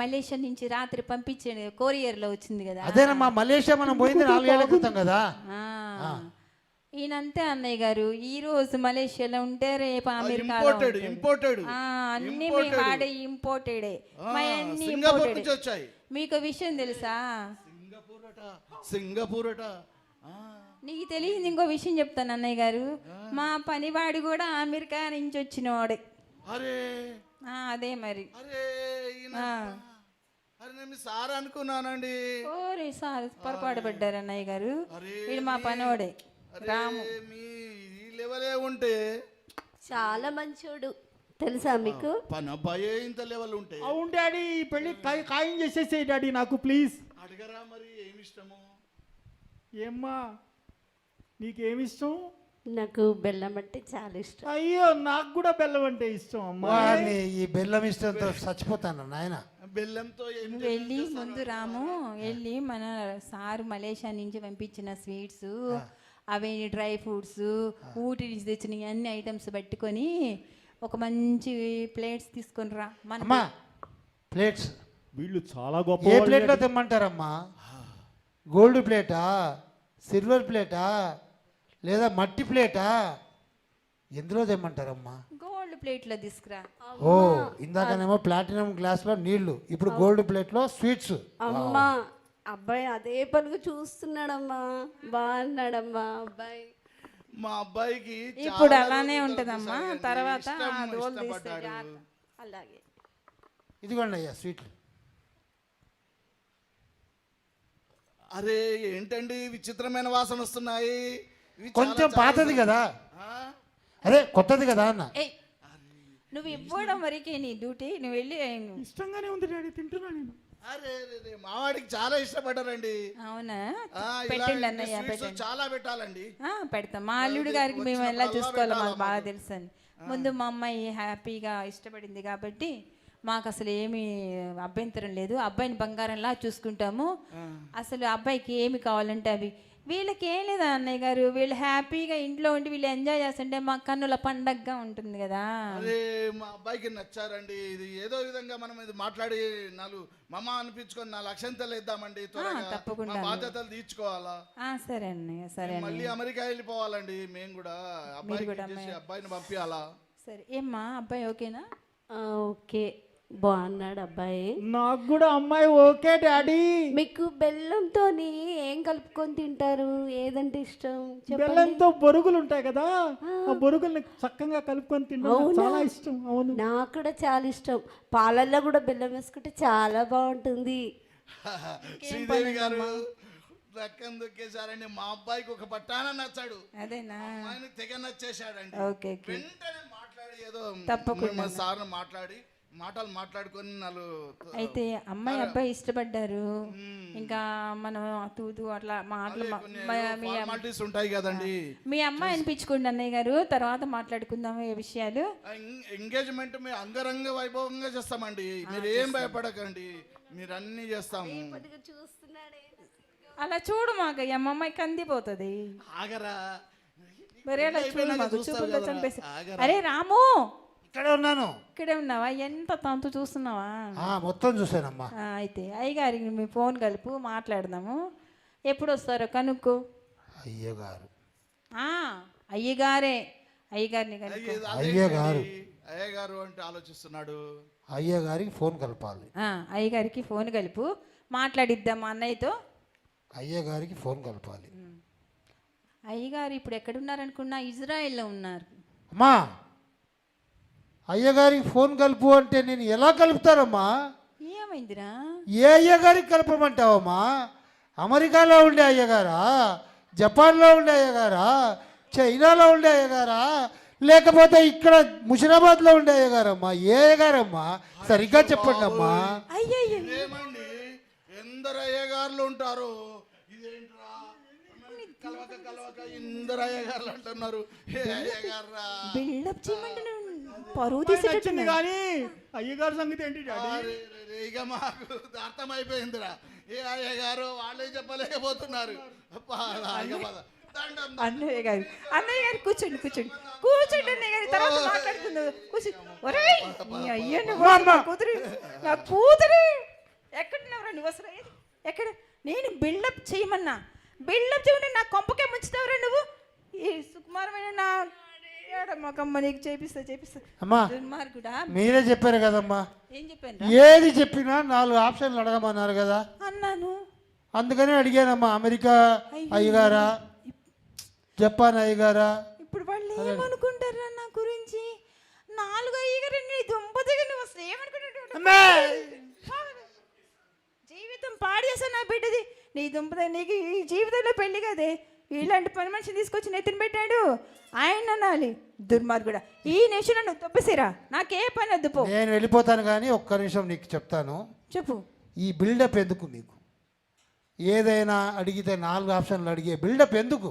మలేషియా నుంచి రాత్రి పంపించాడు, కొరియర్ లో వచ్చింది కదా. అదేనమ్మా, మలేషియా మనం పోయింది 4 ఏళ్ల క్రితం కదా. ఈయనంతే అన్నయ్య గారు, ఈ రోజు మలేషియాలో ఉంటే రేపు అమెరికా. అన్ని వాడే ఇంపోర్టెడే, వచ్చాయి. మీకు విషయం తెలుసా? సింగపూర్ అట. నీకు తెలియదు ఇంకో విషయం చెప్తాను అన్నయ్య గారు. మా పనివాడు కూడా అమెరికా నుంచి వచ్చిన వాడే. అరే అదే మరి. నేను సార్ అనుకున్నానండి. ఓరే సార్, పొరపాటు పడ్డారు అన్నయ్య గారు. వీడు మా పనివాడే రాము. మీ లెవెలే ఉంటే చాలా మంచోడు, తెలుసా మీకు? పని అబ్బాయే ఇంత లెవెల్ ఉంటే. అవును డాడీ, ఈ పెళ్లి ఖాయం చేసేసేయి డాడీ నాకు, ప్లీజ్. అడగరా మరి ఏమిష్టము? ఏమ్మా నీకేమిష్టం? నాకు బెల్లం అంటే చాలా ఇష్టం. అయ్యో, నాకు కూడా బెల్లం అంటే ఇష్టం అమ్మా. ఈ బెల్లం ఇష్టంతో చచ్చిపోతాను నాయన. బెల్లంతో ఏం నువ్వు వెళ్ళి ముందు రాము వెళ్ళి మన సారు మలేషియా నుంచి పంపించిన స్వీట్స్ అవి డ్రై ఫ్రూట్స్ ఊటి నుంచి తెచ్చిన అన్ని ఐటమ్స్ పెట్టుకొని ఒక మంచి ప్లేట్స్ తీసుకొని రా అమ్మా ప్లేట్స్ వీళ్ళు చాలా గొప్ప ఏ వాళ్ళు ప్లేట్లో డాడీ. తెమ్మంటారమ్మా? గోల్డ్ ప్లేటా, సిల్వర్ ప్లేటా, లేదా మట్టి ప్లేటా? ఎందులో తెమ్మంటారమ్మా? గోల్డ్ ప్లేట్లో తీసుకురా. ఓ ఇందాకనేమో ప్లాటినం గ్లాస్లో నీళ్లు, ఇప్పుడు గోల్డ్ ప్లేట్లో స్వీట్స్. అమ్మా అబ్బాయి అదే పలుకు చూస్తున్నాడమ్మా, బాగున్నాడమ్మా అబ్బాయి. మా అబ్బాయికి ఇప్పుడు చాలా అలానే రోజుల ఉంటదమ్మా, తర్వాత తర్వాత ఇష్టం, ఆ దోలు తీస్తే ఇష్టపడ్డాడు. జాగ్రత్త. అలాగే ఇదిగోండి అయ్యా స్వీట్లు. అరే ఏంటండి విచిత్రమైన వాసన వస్తున్నాయి. ఇవి కొంచెం చాలా పాతది కదా, ఆ? అదే కొత్తది కదా అన్న. ఏయ్ నువ్వు ఇవ్వడం వరకే నీ డ్యూటీ, నువ్వు వెళ్ళి ఇష్టంగానే ఉంది డాడీ, తింటున్నా నేను. అరే మావాడికి చాలా ఇష్టపడ్డారండి. అవునా ఆ, పెట్టండి ఇలాంటి అన్నయ్య sweets పెట్టండి. చాలా పెట్టాలండి. పెడతాం. మా అల్లుడు గారికి మేము ఎలా చూసుకోవాలో మాకు బాగా తెలుసు అని. ముందు మా అమ్మాయి హ్యాపీగా ఇష్టపడింది కాబట్టి మాకు అసలు ఏమీ అభ్యంతరం లేదు. అబ్బాయిని బంగారంలా చూసుకుంటాము. అసలు అబ్బాయికి ఏమి కావాలంటే అవి. వీళ్ళకి ఏం లేదా అన్నయ్య గారు, వీళ్ళు హ్యాపీగా ఇంట్లో ఉండి వీళ్ళు ఎంజాయ్ చేస్తుంటే మా కన్నుల పండగగా ఉంటుంది కదా. అరే మా అబ్బాయికి నచ్చారండి. ఇది ఏదో విధంగా మనం ఇది మాట్లాడి మమ్మ అనిపించుకొని 4 అక్షంతలు ఇద్దామండి. త్వరగా తప్పకుండా మా బాధ్యతలు తీర్చుకోవాలా. సరే అన్నయ్య, సరే మళ్ళీ అన్నయ్య. అమెరికా వెళ్ళిపోవాలండి. మేము కూడా అబ్బాయిని పంపించాలా. సరే ఏమ్మా అబ్బాయి ఓకేనా? ఓకే బాగున్నాడు అబ్బాయి. నాకు కూడా అమ్మాయి ఓకే డాడీ. మీకు బెల్లంతో ఏం కలుపుకొని తింటారు, ఏదంటే ఇష్టం చెప్పండి. బెల్లంతో బొరుగులు ఉంటాయి కదా, ఆ బొరుగుల్ని చక్కగా కలుపుకొని తినడం నాకు అవునా? చాలా ఇష్టం. అవును నాకు కూడా చాలా ఇష్టం. పాలల్లో కూడా బెల్లం వేసుకుంటే చాలా బాగుంటుంది. శ్రీదేవి గారు రక్కం దొక్కేశారండి. మా అబ్బాయికి ఒక పట్టాన నచ్చాడు, అదేనా? అమ్మాయిని తెగ నచ్చేశాడండి. Okay okay. వెంటనే మాట్లాడి ఏదో తప్పకుండా. సార్ని మాట్లాడుకొని అయితే అమ్మాయి అబ్బాయి ఇష్టపడ్డారు. ఇంకా మనం తూదు అట్లా మాటలు ఫార్మాలిటీస్ ఉంటాయి కదండి. మీ అమ్మాయి అనిపించుకోండి అన్నయ్య గారు, తర్వాత మాట్లాడుకుందాం ఈ విషయాలు. ఎంగేజ్మెంట్ మేము అంగరంగ వైభవంగా చేస్తామండి. మీరు ఏం భయపడకండి, మీరు అన్ని చేస్తాము. అలా చూడు మాకు ఈ అమ్మాయి కందిపోతుంది. ఆగరా మరి అలా చూడు మాకు చూస్తావు చూపులతో కదరా, చంపేసి. ఆగరా. అరే రాము ఇక్కడే ఉన్నాను. ఇక్కడే ఉన్నావా? ఎంత తంతు చూస్తున్నావా? మొత్తం చూసానమ్మా. అయితే అయ్యగారికి మీ ఫోన్ కలుపు, మాట్లాడదాము. ఎప్పుడు వస్తారో కనుక్కో. అయ్యగారు అయ్యగారే, అయ్యగారిని కనుక్కో. అయ్యగారు అయ్యగారు అంటే ఆలోచిస్తున్నాడు. అయ్యగారికి ఫోన్ కలపాలి. అయ్యగారికి ఫోన్ కలుపు, మాట్లాడిద్దాం మా అన్నయ్యతో. అయ్యగారికి ఫోన్ కలపాలి. అయ్యగారు ఇప్పుడు ఎక్కడున్నారనుకున్నా? ఇజ్రాయెల్లో ఉన్నారు. అమ్మా అయ్యగారికి ఫోన్ కలుపు అంటే నేను ఎలా కలుపుతారమ్మా? ఏమైందిరా? ఏ అయ్యగారికి కలపమంటావమ్మా? అమెరికాలో ఉండే అయ్యగారా, జపాన్లో ఉండే అయ్యగారా, చైనాలో ఉండే అయ్యగారా, లేకపోతే ఇక్కడ ముషిరాబాద్లో ఉండే అయ్యగారమ్మా? ఏ అయ్యగారమ్మా? సరిగ్గా చెప్పండి అమ్మా. అయ్యయ్య ఏమండి ఎందరు అయ్యగారులు ఉంటారు, ఇదేంట్రా కలవక ఇందరు అయ్యగారులు అంటున్నారు. ఏ అయ్యగారా? బిల్డప్ చేయమంటే పరువు నచ్చింది తీసేటట్టుంది. కానీ అయ్యగారి సంగతి ఏంటి డాడీ? ఇక మాకు అర్థమైపోయిందిరా. ఏ అయ్యగారు వాళ్ళే చెప్పలేకపోతున్నారు. అన్నయ్య గారు, అన్నయ్య గారు కూర్చోండి కూర్చోండి కూర్చోండి అన్నయ్య గారి, తర్వాత మాట్లాడుకుందాం. కూర్చో. ఒరేయ్ నీ అయ్యో నువ్వు నా కూతురు, నా కూతురు ఎక్కడున్నావురా నువ్వు అసలు? ఎక్కడ? నేను బిల్డప్ చేయమన్నా, బిల్డప్ చేయమని నా కొంపకే ముంచుతావురా నువ్వు. ఈ సుకుమారమైన నా ఏడమ్మకమ్మ నీకు చేపిస్తా అమ్మా దుర్మార్గుడా. మీరే చెప్పారు కదమ్మా, ఏం చెప్పాను? ఏది చెప్పినా 4 ఆప్షన్లు అడగమన్నారు కదా, అన్నాను. అందుకని అడిగానమ్మా. America అయ్యగారా, Japan అయ్యగారా? ఇప్పుడు వాళ్ళు ఏమనుకుంటారా నా గురించి? 4 అయ్యగారు నీ దుంపదిగా నువ్వు అసలు ఏమనుకుంటాడు? జీవితం పాడేసా నా బిడ్డది. నీ దుంపద నీకు ఈ జీవితంలో పెళ్లి కదే. ఇలాంటి పని మనిషిని తీసుకొచ్చి నెత్తిన పెట్టాడు. ఆయన అనాలి దుర్మార్గుడా. ఈ నిమిషం నువ్వు తొప్పసిరా, నాకే పని వద్దు పో. నేను వెళ్ళిపోతాను కానీ ఒక్క నిమిషం నీకు చెప్తాను. చెప్పు. ఈ బిల్డప్ ఎందుకు మీకు? ఏదైనా అడిగితే 4 ఆప్షన్లు అడిగే బిల్డప్ ఎందుకు?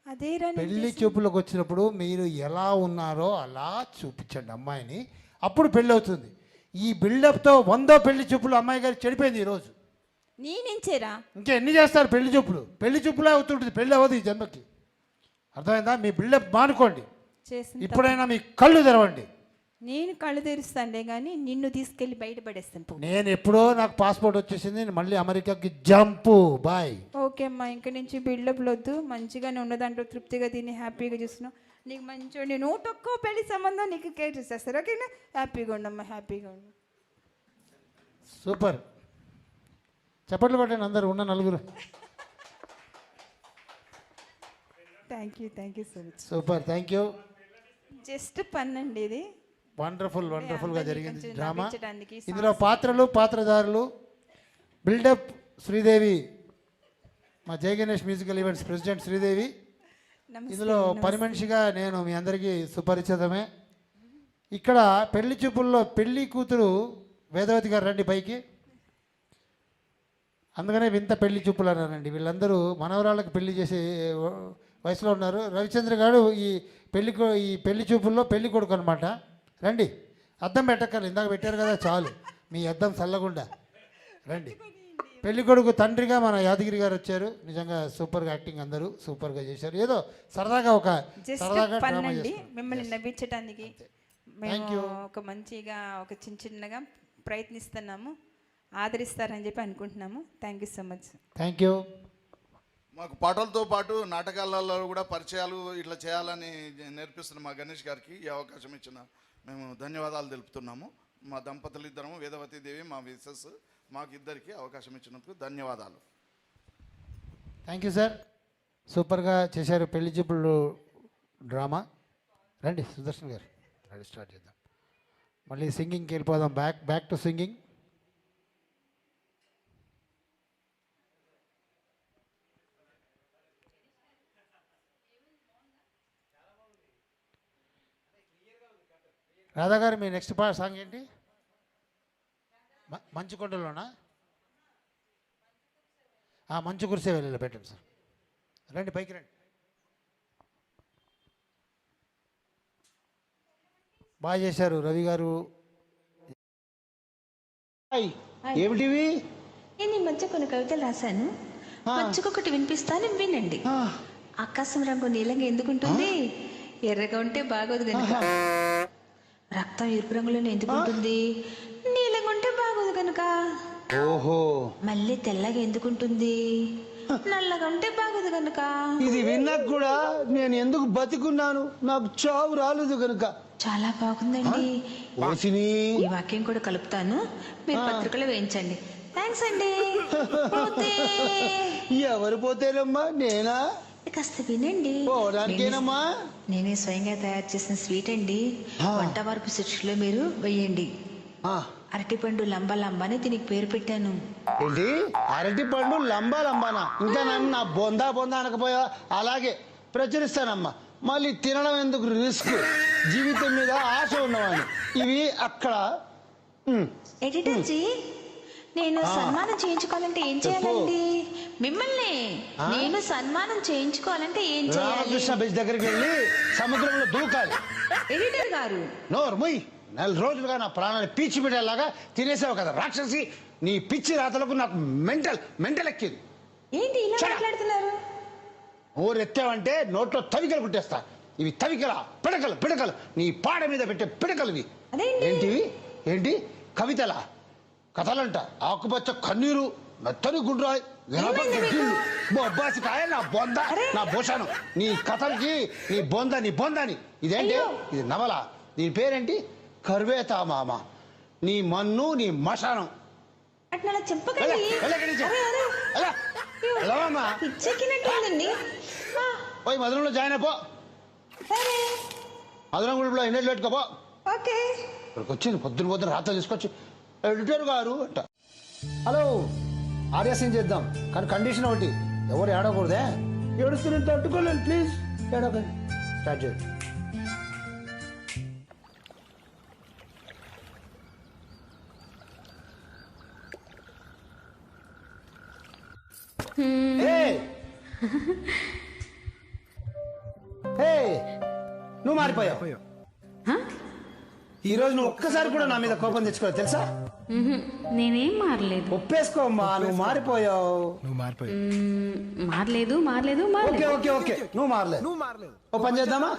అదే పెళ్లి చూపులకు వచ్చినప్పుడు మీరు ఎలా ఉన్నారో అలా చూపించండి అమ్మాయిని, అప్పుడు పెళ్ళి అవుతుంది. ఈ బిల్డప్తో 100 పెళ్లి చూపులు అమ్మాయి గారు చెడిపోయింది ఈరోజు. నేనేంచేరా? ఇంకా ఎన్ని చేస్తారు పెళ్లి చూపులు? పెళ్లి చూపులే అవుతుంటుంది, పెళ్ళి అవ్వదు ఈ జన్మకి. అర్థమైందా? మీ బిల్డప్ మానుకోండి. చేసిన ఇప్పుడైనా మీ కళ్ళు తెరవండి. నేను కళ్ళు తెరుస్తానులే కానీ నిన్ను తీసుకెళ్ళి బయటపడేస్తాను పో. నేను ఎప్పుడో నాకు పాస్పోర్ట్ వచ్చేసింది, నేను మళ్ళీ అమెరికాకి జంపు. బాయ్. ఓకే అమ్మా, ఇంక నుంచి బిల్డప్లు వద్దు, మంచిగానే ఉన్న దాంట్లో తృప్తిగా తిని హ్యాపీగా చూస్తున్నావు. నీకు మంచిగా నేను ఒక్కో పెళ్లి సంబంధం నీకు కేర్ చేస్తారు. ఓకేనా? హ్యాపీగా ఉండమ్మా, హ్యాపీగా ఉండు. సూపర్. చప్పట్లు కొట్టండి అందరు, ఉన్న నలుగురు. Thank you so much. Super, thank you. Just పన్నండి ఇది. వండర్ఫుల్గా జరిగింది కొంచెం డ్రామా. నవ్వించడానికి ఇందులో పాత్రలు, పాత్రధారులు, బిల్డప్ శ్రీదేవి, మా Jaya Ganesh musical events president Sridevi. నమస్తే, ఇందులో పని మనిషిగా నేను మీ అందరికీ సుపరిచితమే. ఇక్కడ పెళ్లి చూపుల్లో పెళ్లి కూతురు వేదవతి గారు రండి పైకి. అందుకనే వింత పెళ్లి చూపులు అన్నారండి. వీళ్ళందరూ మనవరాళ్ళకి పెళ్లి చేసే వయసులో ఉన్నారు. రవిచంద్ర గారు ఈ పెళ్లి చూపుల్లో పెళ్లి కొడుకు అనమాట. రండి, అద్దం పెట్టక్కర్లేదు, ఇందాక పెట్టారు కదా చాలు, మీ అద్దం చల్లగుండా రండి. పెళ్లి కొడుకు తండ్రిగా మన యాదగిరి గారు వచ్చారు. నిజంగా సూపర్గా యాక్టింగ్, అందరూ సూపర్గా చేశారు. ఏదో సరదాగా జస్ట్ డ్రామా పన్నండి చేస్తారు. మిమ్మల్ని నవ్వించడానికి. Thank మేము you. ఒక మంచిగా ఒక చిన్నగా ప్రయత్నిస్తున్నాము, ఆదరిస్తారని చెప్పి అనుకుంటున్నాము. Thank you so much. Thank you. మాకు పాటలతో పాటు నాటకాలలో కూడా పరిచయాలు ఇట్లా చేయాలని నేర్పిస్తున్న మా గణేష్ గారికి ఈ అవకాశం ఇచ్చిన మేము ధన్యవాదాలు తెలుపుతున్నాము. మా దంపతులు ఇద్దరము, వేదవతి దేవి మా మిస్సెస్, మాకు ఇద్దరికి అవకాశం ఇచ్చినందుకు ధన్యవాదాలు. Thank you sir. సూపర్గా చేశారు పెళ్లి చూపులు డ్రామా. రండి సుదర్శన్ గారు, రండి స్టార్ట్ చేద్దాం. మళ్ళీ సింగింగ్కి వెళ్ళిపోదాం. Back to singing. రాధా గారు, మీ నెక్స్ట్ సాంగ్ ఏంటి? మంచు కొండలోనా? మంచు కురిసే వెళ్ళి పెట్టండి సార్. రండి పైకి రండి. బాగా చేశారు రవి గారు. ఏమిటివి? నేను ఈ మధ్య కొన్ని కవితలు రాశాను, మంచుకొకటి వినిపిస్తాను, వినండి. ఆకాశం రంగు నీలంగా ఎందుకుంటుంది? ఎర్రగా ఉంటే బాగోదు కనుక. రక్తం ఎరుపు రంగులోనే ఎందుకుంటుంది? నీలంగా ఉంటే బాగోదు కనుక. ఓహో, మళ్ళీ తెల్లగా ఎందుకుంటుంది? నల్లగా ఉంటే బాగోదు కనుక. ఇది విన్నాక కూడా నేను ఎందుకు బతికున్నాను? నాకు చావు రాలేదు కనుక. చాలా బాగుందండి. ఓసిని, ఈ వాక్యం కూడా కలుపుతాను, మీరు పత్రికలో వేయించండి. థ్యాంక్స్ అండి. పోతే. ఎవరు పోతేనమ్మా? నేనా? కాస్త వినండి. పోవడానికేనమ్మా? నేనే స్వయంగా తయారు చేసిన స్వీట్ అండి. వంట మార్పు శిక్షలో మీరు వేయండి. అరటిపండు లంబా లంబాని దీనికి పేరు పెట్టాను. ఏంటి? అరటి పండు లంబా లంబానా? ఇంకా నన్ను నా బొందా అనకపోయా అలాగే ప్రచురిస్తానమ్మా. మళ్ళీ తినడం ఎందుకు రిస్క్? జీవితం మీద ఆశ ఉన్నవాడిని. ఇవి అక్కడ. ఎడిటర్ జీ, నేను సన్మానం చేయించుకోవాలంటే ఏం చేయాలండి? మిమ్మల్ని నేను సన్మానం చేయించుకోవాలంటే ఏం చేయాలి? రామకృష్ణ బీచ్ దగ్గరికి వెళ్ళి సముద్రంలో దూకాలి. ఎడిటర్ గారు, నోరు ముయ్. 4 రోజులుగా నా ప్రాణాన్ని పీచి పెట్టేలాగా తినేసావు కదా రాక్షసి. నీ పిచ్చి రాతలకు నాకు మెంటల్ ఎక్కింది. ఏంటి ఇలా మాట్లాడుతున్నారు? ఊరెత్తావంటే నోట్లో తవికలు కుట్టేస్తా. ఇవి తవికల పిడకలు నీ పాడ మీద పెట్టే పిడకలు ఇవి. ఏంటివి? ఏంటి కవితల? కథలంట. ఆకుపచ్చ కన్నీరు, మెత్తని గుండ్రాయి, బొబ్బాసి కాయ, నా భూషణం. నీ కథలకి నీ బొందని. ఇదేంటి? ఇది నవల. దీని పేరేంటి? కర్వేతా మామ. నీ మన్ను, నీ మశానం. పోయి మధురంలో జాయిన్ అయిపో. మధురం గ్రూప్లో ఇన్వైట్ పెట్టుకోపో. ఇక్కడికి వచ్చింది పొద్దున రాత్రి తీసుకొచ్చి ఎడిటర్ గారు అంట. హలో, ఆర్యాసం చేద్దాం, కానీ కండిషన్ ఒకటి, ఎవరు ఏడకూడదే. ఏడుస్తూ నేను తట్టుకోలేను, ప్లీజ్ ఏడకండి. స్టార్ట్ చేయండి. నువ్వు మారిపోయావు. ఈ రోజు నువ్వు ఒక్కసారి కూడా నా మీద కోపం తెచ్చుకో తెలుసా? నేనేం మారలేదు. ఒప్పేసుకోమ్మా, నువ్వు మారిపోయావు. మారలేదు మారలేదు ఓకే మారలేదు. ఓకే ఓకే, నువ్వు మారలేదు. ఓ పని చేద్దామా,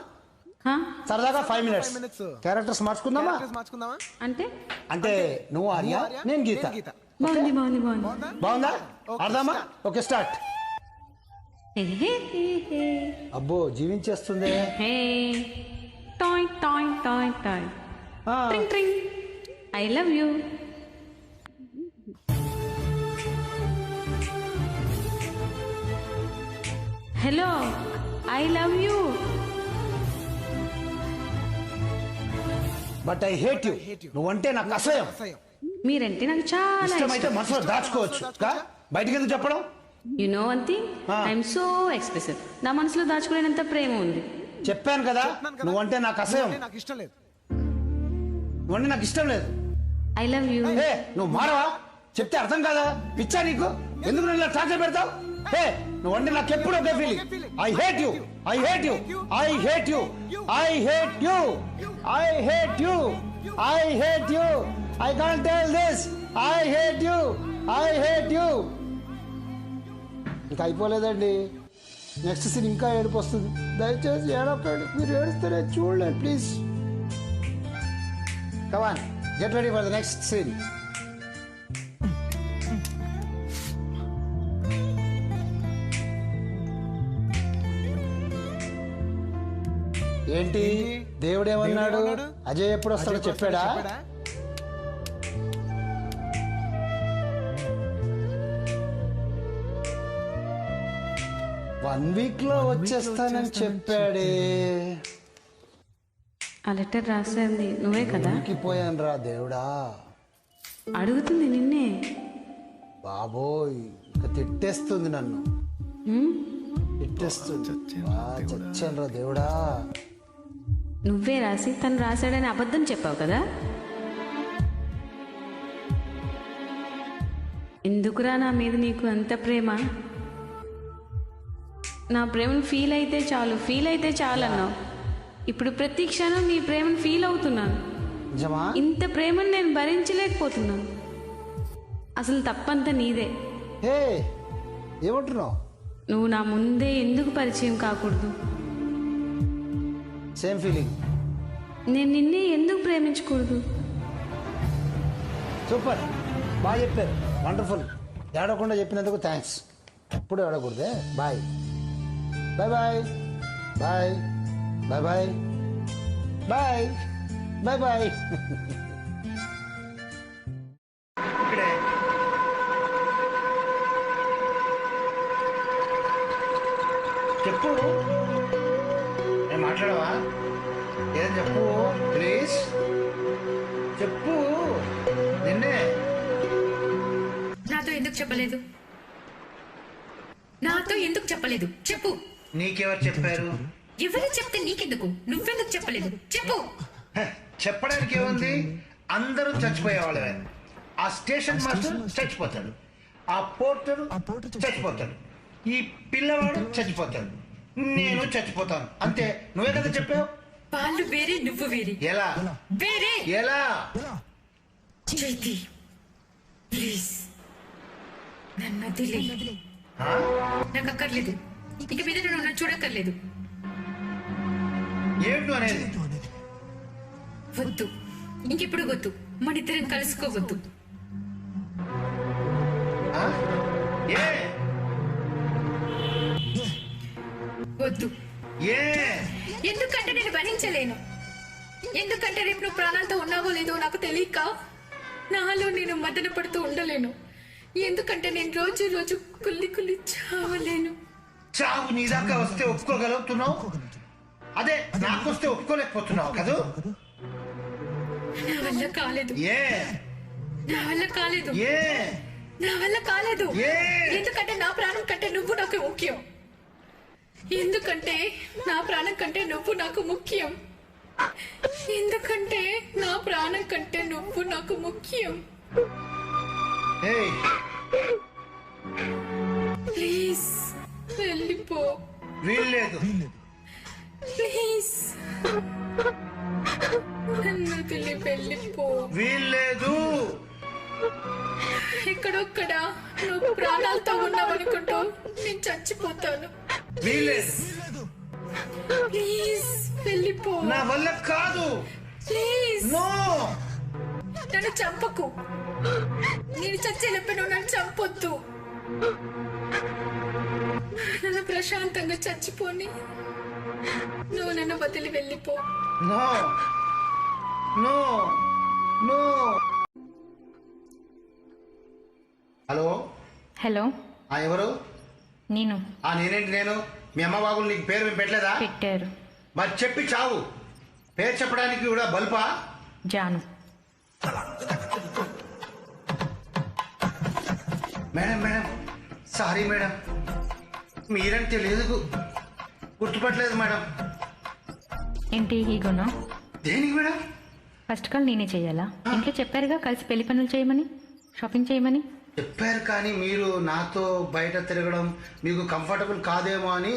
హా? సరదాగా 5 minutes క్యారెక్టర్స్ మార్చుకుందామా? అంటే అంటే నువ్వు ఆర్య, నేను గీత. బాగుంది బాగుంది బాగుంది. బాగుందా? ఆడదామా? Okay start. Hey, hey, hey, hey. అబ్బో జీవించేస్తుంది. హే టాయ్ టాయ్ టాయ్ టాయ్ ఆ, ట్రింగ్ ట్రింగ్ I love you. Hello I love you. But I hate you. నువ్వంటే నాకు అసహ్యం. మీరంటే నాకు చాలా ఇష్టమైతే మనసులో దాచుకోవచ్చు, బయటికి ఎందుకు చెప్పడం? You know one thing, I'm so expressive. నా మనసులో దాచుకునేంత ప్రేమ ఉంది. చెప్పాను కదా, నువ్వంటే నాకు అసహ్యం. నువ్వంటే నాకు ఇష్టం లేదు. I love you. హే, నువ్వు మారవా? చెప్తే అర్థం కాదా? పిచ్చా నీకు? ఎందుకు నన్ను టార్చర్ పెడతావు? హే, నువ్వంటే నాకు ఎప్పుడు ఒకే feeling. I hate you, I hate you, I hate you, I hate you, I hate you, I hate you. I can't tell this. I hate you, I hate you. ఇంకా అయిపోలేదండి, నెక్స్ట్ సీన్ ఇంకా ఏడుపు వస్తుంది. దయచేసి ఏడొకండి, మీరు ఏడుస్తూనే చూడలేదు please. Come on, get ready for the next scene. ఏంటి దేవుడేమన్నాడు? అజయ్ ఎప్పుడు వస్తాడో చెప్పాడా? వన్ వీక్ లో వచ్చేస్తానని చెప్పాడే. ఆ లెటర్ రాసింది నువ్వే కదా? పోయాను రా దేవుడా. అడుగుతుంది నిన్నే. బాబోయ్, ఇక తిట్టేస్తుంది నన్ను, హ్మ్? తిట్టేస్తుంది. చచ్చాను రా దేవుడా. నువ్వే రాసి తను రాశాడని అబద్ధం చెప్పావు కదా? ఎందుకురా నా మీద నీకు అంత ప్రేమ? నా ప్రేమను ఫీల్ అయితే చాలు, ఫీల్ అయితే చాలు అన్నావు. ఇప్పుడు ప్రతి క్షణం నీ ప్రేమను ఫీల్ అవుతున్నాను. నిజమా? ఇంత ప్రేమను నేను భరించలేకపోతున్నాను. అసలు తప్పంతా నీదే. హే, ఏమంటున్నావు? నువ్వు నా ముందే ఎందుకు పరిచయం కాకూడదు? Same feeling. నేను నిన్నే ఎందుకు ప్రేమించకూడదు? సూపర్, బాగా చెప్పారు, వండర్ఫుల్. ఏడవకుండా చెప్పినందుకు థ్యాంక్స్. ఎప్పుడు ఏడకూడదే. Bye bye bye bye bye bye bye bye bye. చెప్పు, నేను మాట్లాడవా? ఏం చెప్పు ప్లీజ్, చెప్పు. నిన్నే. నాతో ఎందుకు చెప్పలేదు? నాతో ఎందుకు చెప్పలేదు? చెప్పు. నీకెవరు చెప్పారు? ఎవరు చెప్తే నీకెందుకు? నువ్వెందుకు చెప్పలేదు? చెప్పు. హ, చెప్పడానికి ఏముంది? అందరూ చచ్చిపోయేవాళ్ళే. ఆ స్టేషన్ మాస్టర్ చచ్చిపోతాడు, ఆ పోర్టర్ చచ్చిపోతాడు, ఈ పిల్లవాడు చచ్చిపోతాడు, నేను చచ్చిపోతాను, అంతే. నువ్వే కదా చెప్పావు. వాళ్ళు వేరే, నువ్వు వేరే. ఎలా వేరే ఎలా? చైతి, ప్లీజ్ నన్ను వదిలే. ఆ? నాకు అక్కర్లేదు. ఇక మీద నువ్వు నన్ను చూడక్కర్లేదు. ఏంటో అనేది? వద్దు, ఇంకెప్పుడు వద్దు. మన ఇద్దరం కలుసుకోవద్దు. ఆ? ఏ వద్దు. ఏ? ఎందుకంటే నేను భరించలేను. ఎందుకంటే రేపు నువ్వు ప్రాణాలతో ఉన్నావో లేదో నాకు తెలియక నాలో నేను మదన పడుతూ ఉండలేను. ఎందుకంటే నేను రోజు రోజు కుల్లి కుల్లి చావలేను. చావు నీ దాకా వస్తే ఒప్పుకోగలుగుతున్నావు, అదే నాకు వస్తే ఒప్పుకోలేకపోతున్నావు కదా? నా వల్ల కాలేదు. ఏ? నా వల్ల కాలేదు. ఏ? నా వల్ల కాలేదు. ఏ? ఎందుకంటే నా ప్రాణం కంటే నువ్వు నాకు ముఖ్యం. ఎందుకంటే నా ప్రాణం కంటే నువ్వు నాకు ముఖ్యం. ఎందుకంటే నా ప్రాణం కంటే నువ్వు నాకు ముఖ్యం. ఏయ్, ప్లీజ్ వెళ్ళిపో. వీల్లేదు. ప్లీజ్ నన్ను వదిలిపెట్టు. ఎక్కడొక్కడ నువ్వు ప్రాణాలతో ఉన్నావనుకుంటూ నేను చచ్చిపోతాను. ప్లీజ్ వెళ్ళిపో. నా వల్ల కాదు. ప్లీజ్ నో, నన్ను చంపకు. నేను చచ్చేలోపు నువ్వు నన్ను చంపొద్దు. నన్ను ప్రశాంతంగా చచ్చిపోని. నువ్వు నన్ను వదిలి వెళ్ళిపో. No, no, no. Hello, hello, ఎవరు? నేను నేనేంటి? నేను మీ అమ్మ బాబులు నీకు పేరు మేము పెట్టలేదా? పెట్టారు. మరి చెప్పి చావు. పేరు చెప్పడానికి కూడా బల్పా? జాను. మేడం సారీ మేడం, మీరంటే తెలియదు, గుర్తుపట్టలేదు మేడం. ఏంటి ఈగోనా? దేనికి మేడం? ఫస్ట్ కాల్ నేనే చేయాలా? ఇంట్లో చెప్పారుగా కలిసి పెళ్లి పనులు చేయమని, షాపింగ్ చేయమని. చెప్పారు, కానీ మీరు నాతో బయట తిరగడం మీకు కంఫర్టబుల్ కాదేమో అని.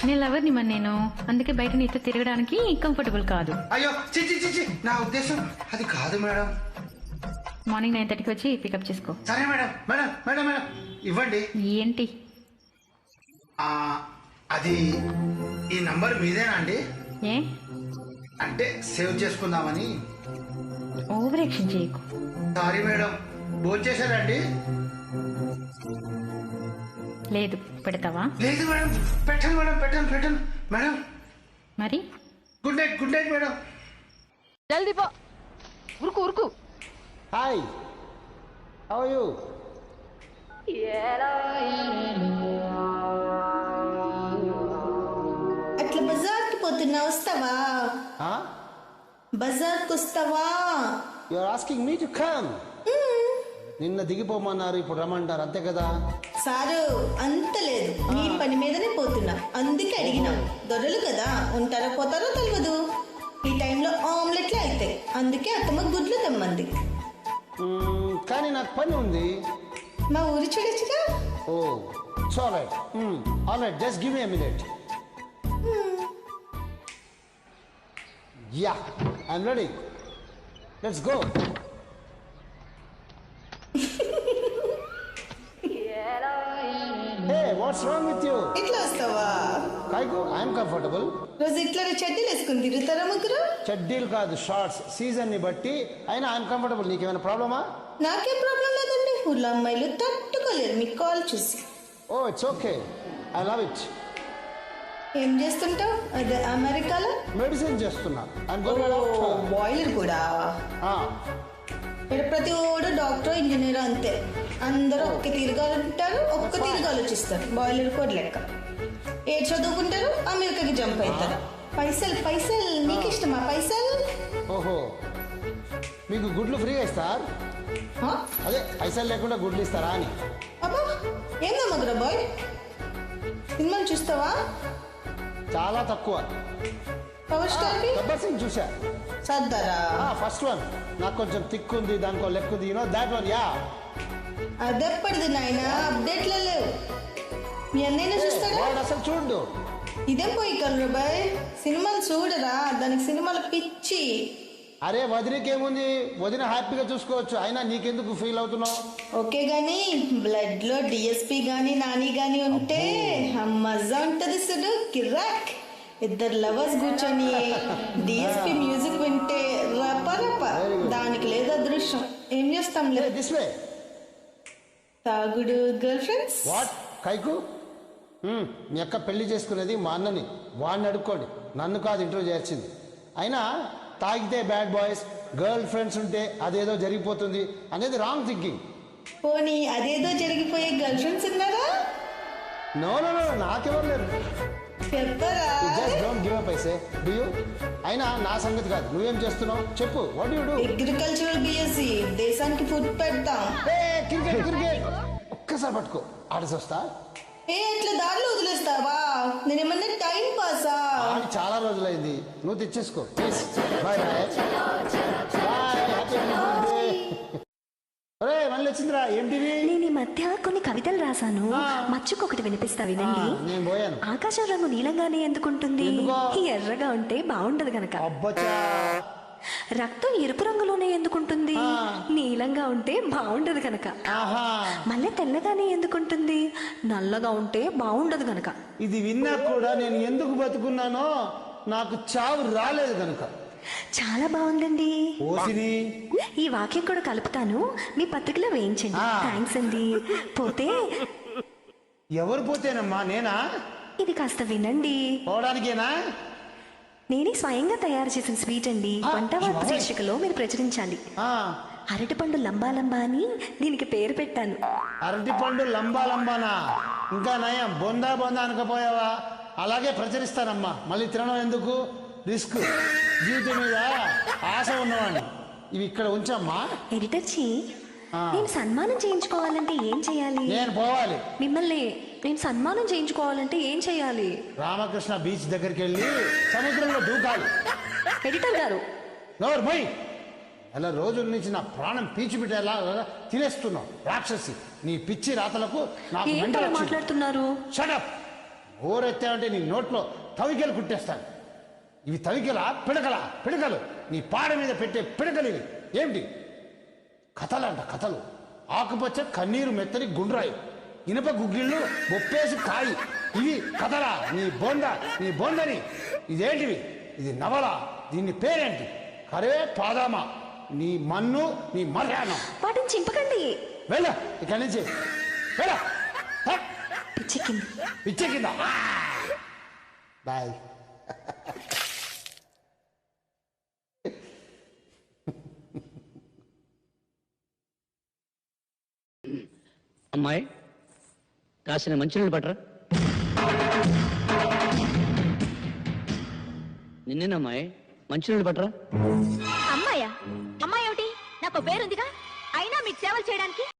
నేను లవర్ని మరి నేను, అందుకే బయట నీతో తిరగడానికి కంఫర్టబుల్ కాదు. అయ్యో చిచి చిచి, నా ఉద్దేశం అది కాదు మేడం. మార్నింగ్ 9:30కి వచ్చి పికప్ చేసుకో. సరే మేడం. మేడం మేడం మేడం ఇవ్వండి. ఏంటి? అది ఈ నంబర్ మీదేనా అండి? ఏ అంటే సేవ్ చేసుకుందామని. ఓవర్ యాక్షన్ చేయకు. Sorry madam. భోంచేశారండి? లేదు. పెడతావా? లేదు మేడం, పెట్టండి మేడం, పెట్టండి మేడం. మరి గుడ్ నైట్ మేడం. జల్దీ పో, ఉరుకు ఉరుకు. Hi, how are you? అట్లా బజార్కి పోతున్నా, వస్తావా? బజార్కి వస్తావా? You are asking me to come. నిన్న దిగిపోమన్నారు, ఇప్పుడు రమ్మంటారు, అంతే కదా? సారు అంత లేదు, నీ పని మీదనే పోతున్నా, అందుకే అడిగినా. దొరలు కదా, ఉంటారో పోతారో తెలియదు. ఈ టైంలో ఆమ్లెట్లే అవుతాయి, అందుకే అత్తమ్మ గుడ్లు తెమ్మంది. కానీ నాకు పని ఉంది. మా ఊరు చూడొచ్చుగా. Oh, it's all right. All right, just give me a minute. Yeah, I'm ready. Let's go. Hey, what's wrong with you? ఇట్లా వస్తావా? కాయకు, ఐఎమ్ కంఫర్టబుల్. రోజు ఇట్లా చెడ్డీలు వేసుకుని తిరుగుతారా ముగ్గురు? చెడ్డీలు కాదు, షార్ట్స్. సీజన్ ని బట్టి అయినా ఐఎమ్ కంఫర్టబుల్. నీకేమైనా ప్రాబ్లమా? నాకేం ప్రాబ్లం లేదండి. ఊళ్ళో అమ్మాయిలు తట్టుకోలేరు మీ కాల్ చూసి. Oh, it's okay, I love it. ఏం చేస్తుంటావు? అదే అమెరికాలో మెడిసిన్ చేస్తున్నా. బాయిలర్ కూడా. ఇక్కడ ప్రతి ఓడు డాక్టర్, ఇంజనీర్ అంతే. అందరూ ఒక్క తీరుగా ఉంటారు, ఒక్క తీరుగా ఆలోచిస్తారు. బాయిలర్ కోడ్ లెక్క. ఏ చదువుకుంటారు, అమెరికాకి జంప్ అవుతారు. పైసలు నీకు ఇష్టమా? పైసలు. ఓహో, మీకు గుడ్లు ఫ్రీగా ఇస్తారు? అదే పైసలు లేకుండా గుడ్లు ఇస్తారా అని. అబ్బా, ఏందమ్మా గురా బాయ్, సినిమాలు చూస్తావా? చాలా తక్కువ. పవర్ స్టార్ గబ్బర్ సింగ్ చూసా. సర్దారా? First one. నాకు కొంచెం థిక్ ఉంది, దానికో లెక్క ఉంది. You know that one. యా, అదెప్పటిది నాయన, అప్డేట్లో లేవు. మీ అన్నయ్య చూస్తాడా? వాడు అసలు చూడు. ఇదేం పోయి కలరు బాయ్, సినిమాలు చూడరా? దానికి సినిమాలు పిచ్చి. అరే వదినకేముంది, వదిన హ్యాపీగా చూసుకోవచ్చు. అయినా నీకెందుకు ఫీల్ అవుతున్నావు? ఓకే గాని బ్లడ్ లో డిఎస్పి గాని నాని గాని ఉంటే మజా ఉంటది చూడు, కిరాక్. ఇద్దరు లవర్స్ కూర్చొని డిఎస్పి మ్యూజిక్ వింటే రప రప. దానికి లేదు అదృష్టం. ఏం చేస్తాం లేదు. This way. తాగుడు, గర్ల్ ఫ్రెండ్స్. వాట్ కైకు? మీ అక్క పెళ్లి చేసుకునేది మా అన్నని, వాడిని అడుక్కోండి, నన్ను కాదు ఇంటర్వ్యూ చేర్చింది. అయినా తాగితే బ్యాడ్ బాయ్స్, గర్ల్ ఫ్రెండ్స్ ఉంటే అదేదో జరిగిపోతుంది అనేది రాంగ్ థింకింగ్. పోనీ అదేదో జరిగిపోయే గర్ల్ ఫ్రెండ్స్ ఉన్నారా? నో నో నో, నాకెవరు లేరు. చెప్పరా? జస్ట్ డోంట్ గివ్ అప్ ఐసే. Do you? అయినా నా సంగతి కాదు, నువ్వేం చేస్తున్నావు చెప్పు. What you do? Agricultural BSc, దేశానికి ఫుడ్ పెడతాం. క్రికెట్ ఒక్కసారి పట్టుకో, ఆడేసి వస్తా. అట్లా దారిలో వదిలేస్తావా? నేనేమన్నా టైం పాసా? ఆడి చాలా రోజులైంది, నువ్వు తెచ్చేసుకో please. Bye bye bye, happy birthday. ఒరే మళ్ళీ వచ్చిందిరా, ఏంటివి? నేను ఈ మధ్య కొన్ని కవితలు రాశాను, మచ్చుకొకటి వినిపిస్తా వినండి. నేను పోయాను. ఆకాశం రంగు నీలంగానే ఎందుకుంటుంది? ఎర్రగా ఉంటే బాగుంటది గనక. అబ్బచ్చా, రక్తం ఎరుపు రంగులోనే ఎందుకుంటుంది? నీలంగా ఉంటే బాగుండదు కనుక. ఆహా, మళ్ళీ తెల్లగానే ఎందుకుంటుంది? నల్లగా ఉంటే బాగుండదు కనుక. ఇది విన్నా కూడా నేను ఎందుకు బతుకున్నానో నాకు చావు రాలేదు కనుక. చాలా బాగుందండి. ఓసిని ఈ వాక్యం కూడా కలుపుతాను, మీ పత్రికలో వేయించండి. థ్యాంక్స్ అండి. పోతే ఎవరు పోతేనమ్మా? నేనా? ఇది కాస్త వినండి. పోవడానికేనా? నేనే స్వయంగా తయారు చేసిన స్వీట్ అండి. వంటవార్త శీర్షికలో మీరు ప్రచురించాలి. అరటిపండు లంబా లంబా అని దీనికి పేరు పెట్టాను. అరటిపండు లంబా లంబానా? ఇంకా నయం బొందా బొందా అనకపోయావా? అలాగే ప్రచురిస్తానమ్మా. మళ్ళీ తినడం ఎందుకు? రిస్క్. జీవితం మీద ఆశ ఉన్నవాడిని. ఇవి ఇక్కడ ఉంచమ్మా. ఎడిటర్ జీ, నేను సన్మానం చేయించుకోవాలంటే ఏం చేయాలి? నేను పోవాలి. మిమ్మల్ని నేను సన్మానం చేయించుకోవాలంటే ఏం చేయాలి? రామకృష్ణ బీచ్ దగ్గరికి వెళ్ళి సముద్రంలో దూకాలి. ఎడిటర్ గారు, నోరు పోయి. అలా రోజుల నుంచి నా ప్రాణం పీచి పెట్టేలా తినేస్తున్నావు రాక్షసి. నీ పిచ్చి రాతలకు నాకు ఏంటో మాట్లాడుతున్నారు? షటప్. ఓరెత్తావంటే నీ నోట్లో తవికెలు కుట్టేస్తాను. ఇవి తవికెలా పిడకలా? పిడకలు. నీ పాడ మీద పెట్టే పిడకలు ఇవి. ఏమిటి? కథలంట కథలు. ఆకుపచ్చ కన్నీరు మెత్తని గుండ్రాయి, ఇనుప గుగ్గిళ్ళు, బొప్పేసి కాయి. ఇవి కథలా? నీ బొందని. ఇదేంటివి? ఇది నవల. దీన్ని పేరేంటి? కరే పాదామా? నీ మన్ను, నీ మర్యానం. వాటిని చింపకండి. వెళ్ళ ఇక్కడి నుంచి. వెళ్ళ. పిచ్చెక్కిందా? బాయ్. అమ్మాయి కాసిన మంచినీళ్ళు పట్టరా. నిన్నేనమ్మాయి, మంచినీళ్ళు పట్టరా. అమ్మాయా? అమ్మాయి ఏమిటి? నాకు పేరుందిగా. అయినా మీకు సేవలు చేయడానికి